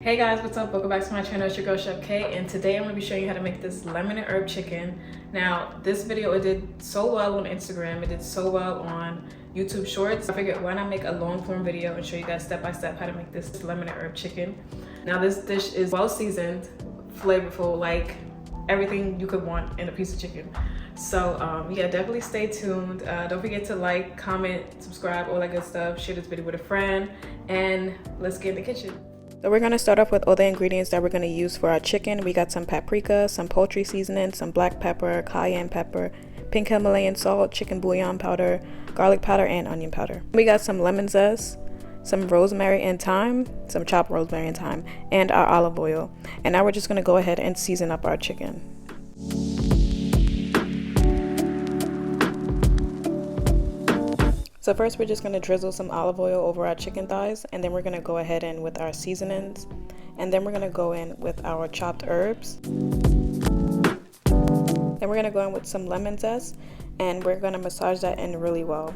Hey guys, what's up? Welcome back to my channel. It's your girl Chef K, and today I'm going to be showing you how to make this lemon and herb chicken. Now, this video, it did so well on Instagram. It did so well on YouTube Shorts. I figured why not make a long form video and show you guys step by step how to make this lemon and herb chicken. Now, this dish is well seasoned, flavorful, like everything you could want in a piece of chicken. So yeah, definitely stay tuned. Don't forget to like, comment, subscribe, all that good stuff. Share this video with a friend, and let's get in the kitchen. So we're going to start off with all the ingredients that we're going to use for our chicken. We got some paprika, some poultry seasoning, some black pepper, cayenne pepper, pink Himalayan salt, chicken bouillon powder, garlic powder, and onion powder. We got some lemon zest, some rosemary and thyme, some chopped rosemary and thyme, and our olive oil. And now we're just going to go ahead and season up our chicken. So first we're just going to drizzle some olive oil over our chicken thighs, and then we're going to go ahead and with our seasonings, and then we're going to go in with our chopped herbs. Then we're going to go in with some lemon zest, and we're going to massage that in really well.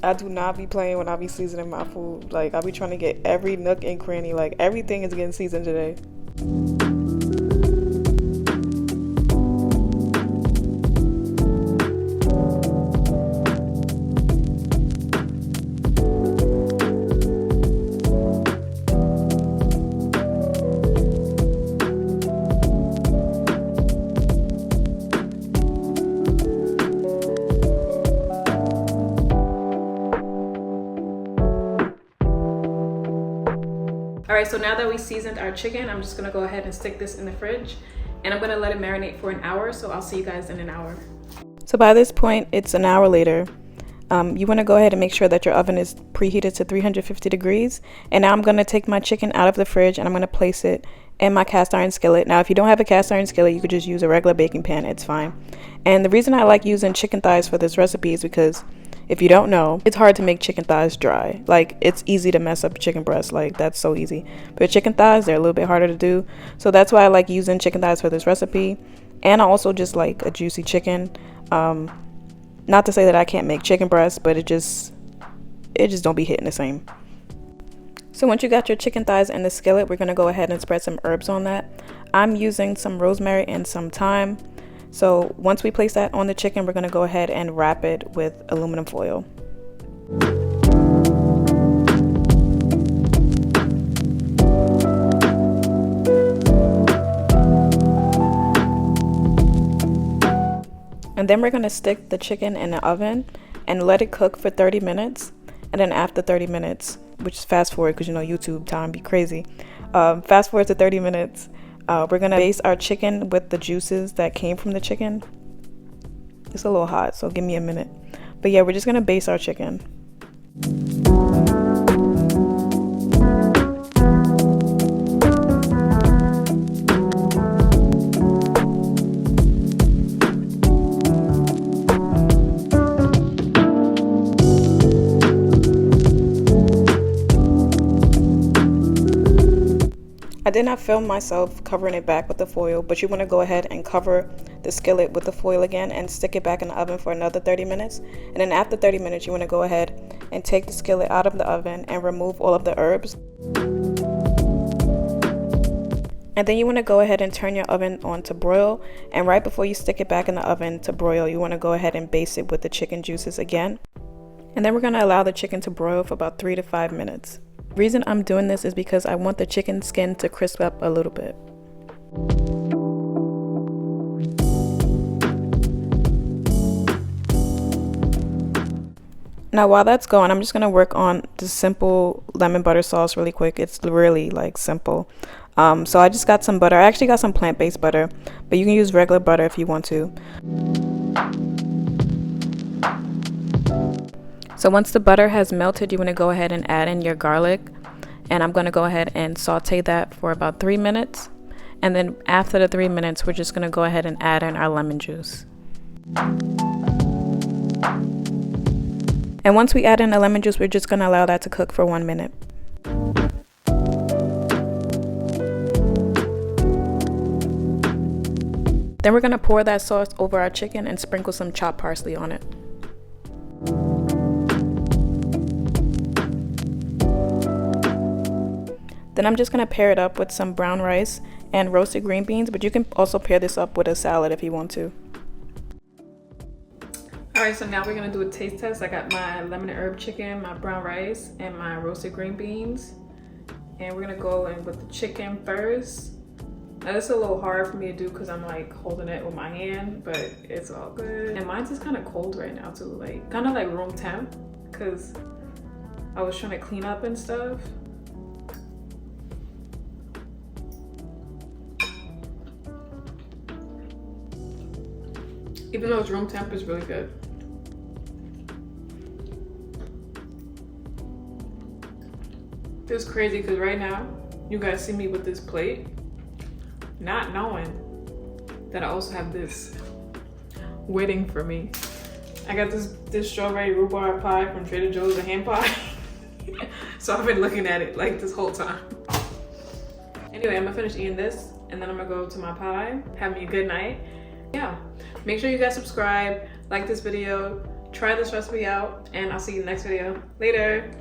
I do not be playing when I be seasoning my food. Like, I be trying to get every nook and cranny. Like, everything is getting seasoned today. Alright, so now that we seasoned our chicken, I'm just going to go ahead and stick this in the fridge, and I'm going to let it marinate for an hour, so I'll see you guys in an hour. So by this point, it's an hour later. You want to go ahead and make sure that your oven is preheated to 350 degrees, and now I'm going to take my chicken out of the fridge and I'm going to place it in my cast iron skillet. Now if you don't have a cast iron skillet, you could just use a regular baking pan, it's fine. And the reason I like using chicken thighs for this recipe is because if you don't know, it's hard to make chicken thighs dry. Like, it's easy to mess up chicken breast, like that's so easy. But chicken thighs, they're a little bit harder to do. So that's why I like using chicken thighs for this recipe. And I also just like a juicy chicken. Not to say that I can't make chicken breast, but it just don't be hitting the same. So once you got your chicken thighs in the skillet, we're gonna go ahead and spread some herbs on that. I'm using some rosemary and some thyme. So once we place that on the chicken, we're going to go ahead and wrap it with aluminum foil. And then we're going to stick the chicken in the oven and let it cook for 30 minutes. And then after 30 minutes, which is fast forward because you know YouTube time be crazy. Fast forward to 30 minutes. We're going to baste our chicken with the juices that came from the chicken. It's a little hot, so give me a minute. But yeah, we're just going to baste our chicken. I did not film myself covering it back with the foil, but you want to go ahead and cover the skillet with the foil again and stick it back in the oven for another 30 minutes. And then after 30 minutes, you want to go ahead and take the skillet out of the oven and remove all of the herbs. And then you want to go ahead and turn your oven on to broil. And right before you stick it back in the oven to broil, you want to go ahead and baste it with the chicken juices again. And then we're going to allow the chicken to broil for about 3 to 5 minutes. The reason I'm doing this is because I want the chicken skin to crisp up a little bit. Now while that's going, I'm just going to work on the simple lemon butter sauce really quick. It's really like simple. So I just got some butter. I actually got some plant-based butter, but you can use regular butter if you want to. So once the butter has melted, you want to go ahead and add in your garlic. And I'm going to go ahead and saute that for about 3 minutes. And then after the 3 minutes, we're just going to go ahead and add in our lemon juice. And once we add in the lemon juice, we're just going to allow that to cook for 1 minute. Then we're gonna pour that sauce over our chicken and sprinkle some chopped parsley on it. Then I'm just gonna pair it up with some brown rice and roasted green beans, but you can also pair this up with a salad if you want to. Alright, so now we're gonna do a taste test. I got my lemon and herb chicken, my brown rice, and my roasted green beans. And we're gonna go in with the chicken first. Now this is a little hard for me to do because I'm like holding it with my hand, but it's all good. And mine's just kind of cold right now too, like kind of like room temp, because I was trying to clean up and stuff. Even though it's room temp, it's really good. It's crazy because right now, you guys see me with this plate, not knowing that I also have this waiting for me. I got this strawberry rhubarb pie from Trader Joe's, a hand pie. So I've been looking at it like this whole time. Anyway, I'm gonna finish eating this and then I'm gonna go to my pie. Have me a good night. Yeah, make sure you guys subscribe, like this video, try this recipe out, and I'll see you in the next video. Later.